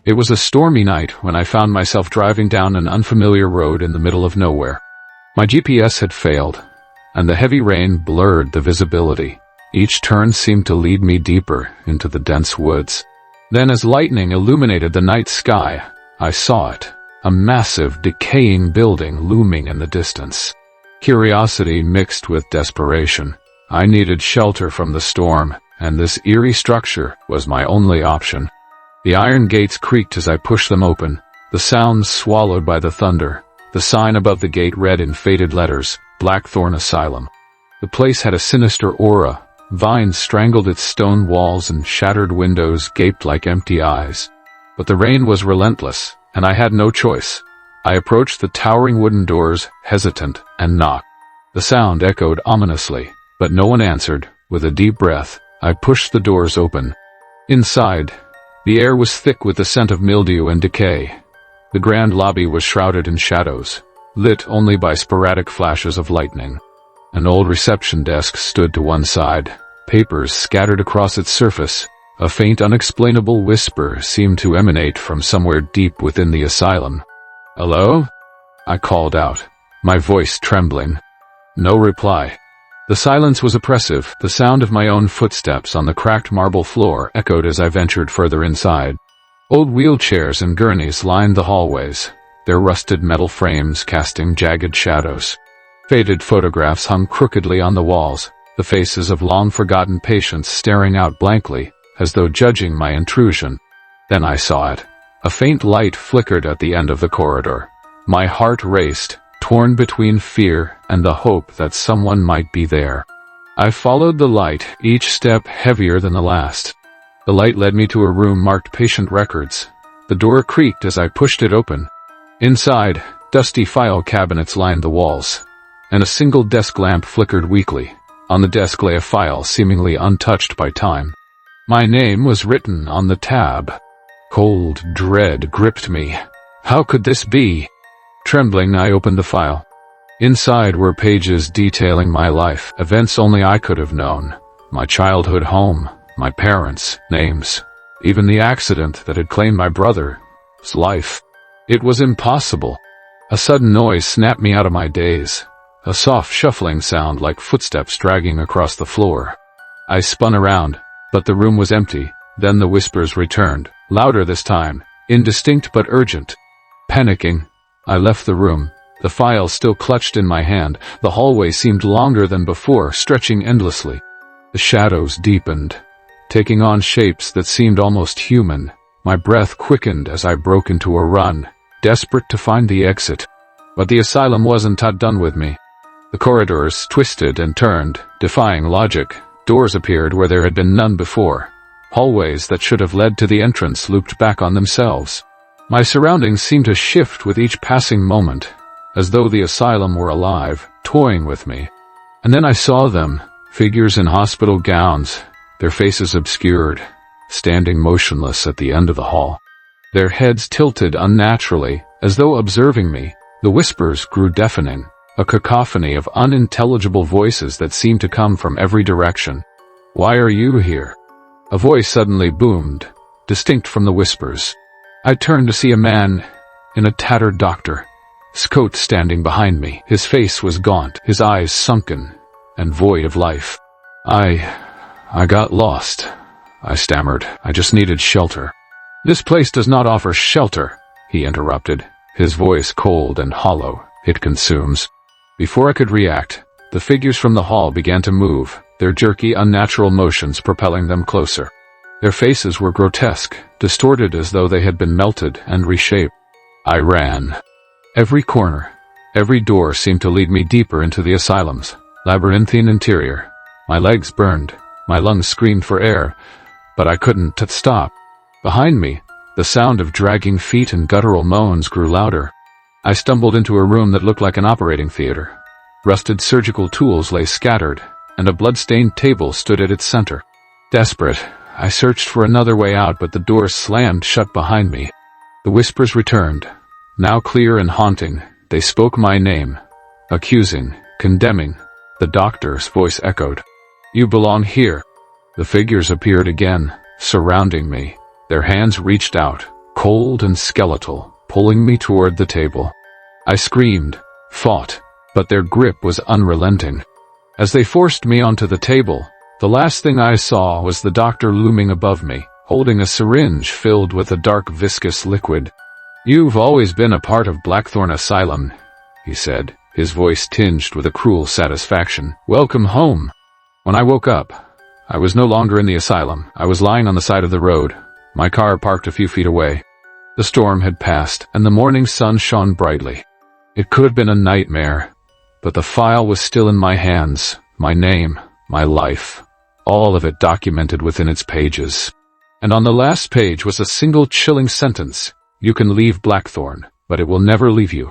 It was a stormy night when I found myself driving down an unfamiliar road in the middle of nowhere. My GPS had failed, and the heavy rain blurred the visibility. Each turn seemed to lead me deeper into the dense woods. Then as lightning illuminated the night sky, I saw it, a massive, decaying building looming in the distance. Curiosity mixed with desperation. I needed shelter from the storm, and this eerie structure was my only option. The iron gates creaked as I pushed them open, the sounds swallowed by the thunder. The sign above the gate read in faded letters, Blackthorn Asylum. The place had a sinister aura. Vines strangled its stone walls and shattered windows gaped like empty eyes. But the rain was relentless, and I had no choice. I approached the towering wooden doors, hesitant, and knocked. The sound echoed ominously, but no one answered. With a deep breath, I pushed the doors open. Inside, the air was thick with the scent of mildew and decay. The grand lobby was shrouded in shadows, lit only by sporadic flashes of lightning. An old reception desk stood to one side, papers scattered across its surface. A faint, unexplainable whisper seemed to emanate from somewhere deep within the asylum. "Hello?" I called out, my voice trembling. No reply. The silence was oppressive. The sound of my own footsteps on the cracked marble floor echoed as I ventured further inside. Old wheelchairs and gurneys lined the hallways, their rusted metal frames casting jagged shadows. Faded photographs hung crookedly on the walls, the faces of long-forgotten patients staring out blankly, as though judging my intrusion. Then I saw it. A faint light flickered at the end of the corridor. My heart raced, torn between fear and the hope that someone might be there. I followed the light, each step heavier than the last. The light led me to a room marked patient records. The door creaked as I pushed it open. Inside, dusty file cabinets lined the walls, and a single desk lamp flickered weakly. On the desk lay a file seemingly untouched by time. My name was written on the tab. Cold dread gripped me. How could this be? Trembling, I opened the file. Inside were pages detailing my life, events only I could have known. My childhood home, my parents' names, even the accident that had claimed my brother's life. It was impossible. A sudden noise snapped me out of my daze. A soft shuffling sound like footsteps dragging across the floor. I spun around, but the room was empty. Then the whispers returned, louder this time, indistinct but urgent. Panicking, I left the room, the file still clutched in my hand. The hallway seemed longer than before, stretching endlessly. The shadows deepened, taking on shapes that seemed almost human. My breath quickened as I broke into a run, desperate to find the exit. But the asylum wasn't done with me. The corridors twisted and turned, defying logic. Doors appeared where there had been none before. Hallways that should have led to the entrance looped back on themselves. My surroundings seemed to shift with each passing moment, as though the asylum were alive, toying with me. And then I saw them, figures in hospital gowns, their faces obscured, standing motionless at the end of the hall. Their heads tilted unnaturally, as though observing me. The whispers grew deafening, a cacophony of unintelligible voices that seemed to come from every direction. "Why are you here?" A voice suddenly boomed, distinct from the whispers. I turned to see a man in a tattered doctor's coat standing behind me. His face was gaunt, his eyes sunken and void of life. I got lost," I stammered. "I just needed shelter." "This place does not offer shelter," he interrupted, his voice cold and hollow. "It consumes." Before I could react, the figures from the hall began to move, their jerky, unnatural motions propelling them closer. Their faces were grotesque, distorted as though they had been melted and reshaped. I ran. Every corner, every door seemed to lead me deeper into the asylum's labyrinthine interior. My legs burned, my lungs screamed for air, but I couldn't stop. Behind me, the sound of dragging feet and guttural moans grew louder. I stumbled into a room that looked like an operating theater. Rusted surgical tools lay scattered, and a blood-stained table stood at its center. Desperate, I searched for another way out, but the door slammed shut behind me. The whispers returned, now clear and haunting. They spoke my name, accusing, condemning. The doctor's voice echoed. "You belong here." The figures appeared again, surrounding me. Their hands reached out, cold and skeletal, pulling me toward the table. I screamed, fought, but their grip was unrelenting. As they forced me onto the table, the last thing I saw was the doctor looming above me, holding a syringe filled with a dark viscous liquid. "You've always been a part of Blackthorn Asylum," he said, his voice tinged with a cruel satisfaction. "Welcome home." When I woke up, I was no longer in the asylum. I was lying on the side of the road, my car parked a few feet away. The storm had passed, and the morning sun shone brightly. It could have been a nightmare, but the file was still in my hands, my name, my life, all of it documented within its pages. And on the last page was a single chilling sentence: "You can leave Blackthorn, but it will never leave you."